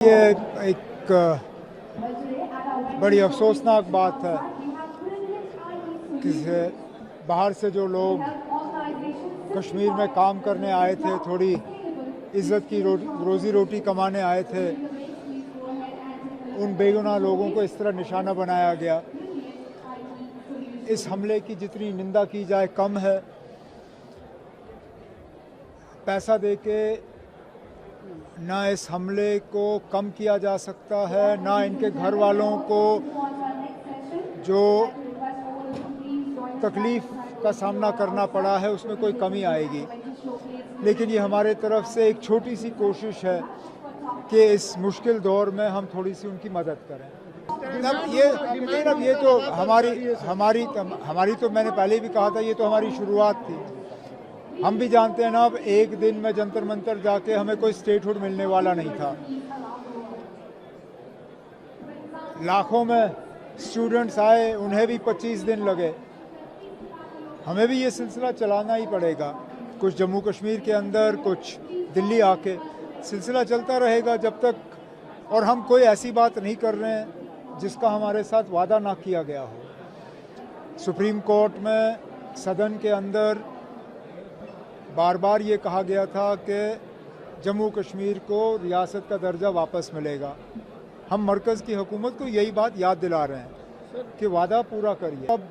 ये एक बड़ी अफसोसनाक बात है कि बाहर से जो लोग कश्मीर में काम करने आए थे, थोड़ी इज़्ज़त की रोज़ी रोटी कमाने आए थे, उन बेगुनाह लोगों को इस तरह निशाना बनाया गया। इस हमले की जितनी निंदा की जाए कम है। पैसा देके ना इस हमले को कम किया जा सकता है, ना इनके घर वालों को जो तकलीफ़ का सामना करना पड़ा है उसमें कोई कमी आएगी। लेकिन ये हमारे तरफ से एक छोटी सी कोशिश है कि इस मुश्किल दौर में हम थोड़ी सी उनकी मदद करें। अब ये तो हमारी तो मैंने पहले भी कहा था, ये तो हमारी शुरुआत थी। हम भी जानते हैं ना, अब एक दिन में जंतर मंतर जाके हमें कोई स्टेटहुड मिलने वाला नहीं था। लाखों में स्टूडेंट्स आए, उन्हें भी 25 दिन लगे। हमें भी ये सिलसिला चलाना ही पड़ेगा, कुछ जम्मू कश्मीर के अंदर, कुछ दिल्ली आके। सिलसिला चलता रहेगा जब तक, और हम कोई ऐसी बात नहीं कर रहे हैं जिसका हमारे साथ वादा ना किया गया हो। सुप्रीम कोर्ट में, सदन के अंदर बार बार ये कहा गया था कि जम्मू कश्मीर को रियासत का दर्जा वापस मिलेगा। हम मरकज़ की हुकूमत को यही बात याद दिला रहे हैं कि वादा पूरा करिए। अब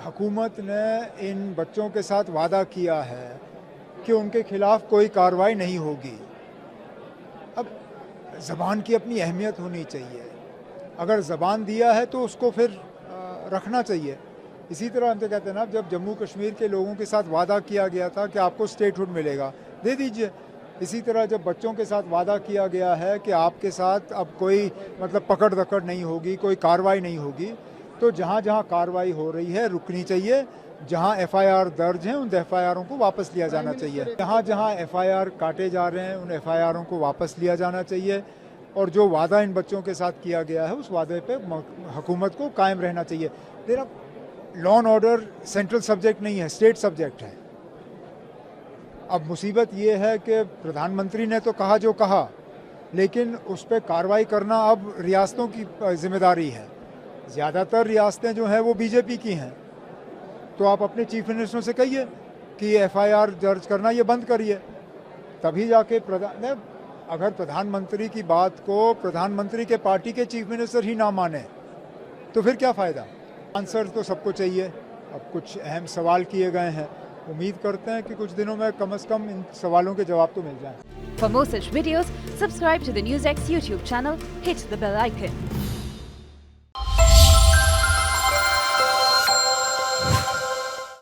हुकूमत ने इन बच्चों के साथ वादा किया है कि उनके खिलाफ़ कोई कार्रवाई नहीं होगी। अब ज़बान की अपनी अहमियत होनी चाहिए। अगर ज़बान दिया है तो उसको फिर रखना चाहिए। इसी तरह हम तो कहते हैं ना, जब जम्मू कश्मीर के लोगों के साथ वादा किया गया था कि आपको स्टेटहुड मिलेगा, दे दीजिए। इसी तरह जब बच्चों के साथ वादा किया गया है कि आपके साथ अब कोई पकड़ दकड़ नहीं होगी, कोई कार्रवाई नहीं होगी, तो जहाँ जहाँ कार्रवाई हो रही है रुकनी चाहिए। जहाँ FIR दर्ज हैं उन FIRों को वापस लिया जाना चाहिए। जहाँ जहाँ FIR काटे जा रहे हैं उन FIRों को वापस लिया जाना चाहिए। और जो वादा इन बच्चों के साथ किया गया है उस वादे पे हुकूमत को कायम रहना चाहिए। तेरा law and order central subject नहीं है, स्टेट सब्जेक्ट है। अब मुसीबत ये है कि प्रधानमंत्री ने तो कहा जो कहा, लेकिन उस पर कार्रवाई करना अब रियासतों की जिम्मेदारी है। ज़्यादातर रियासतें जो हैं वो बीजेपी की हैं, तो आप अपने चीफ मिनिस्टरों से कहिए कि ये FIR दर्ज करना ये बंद करिए, तभी जाके अगर प्रधानमंत्री की बात को प्रधानमंत्री के पार्टी के चीफ मिनिस्टर ही ना माने तो फिर क्या फ़ायदा। आंसर तो सबको चाहिए। अब कुछ अहम सवाल किए गए हैं, उम्मीद करते हैं कि कुछ दिनों में कम से कम इन सवालों के जवाब तो मिल जाएं। For more such videos, subscribe to the NewsX YouTube channel, hit the bell icon.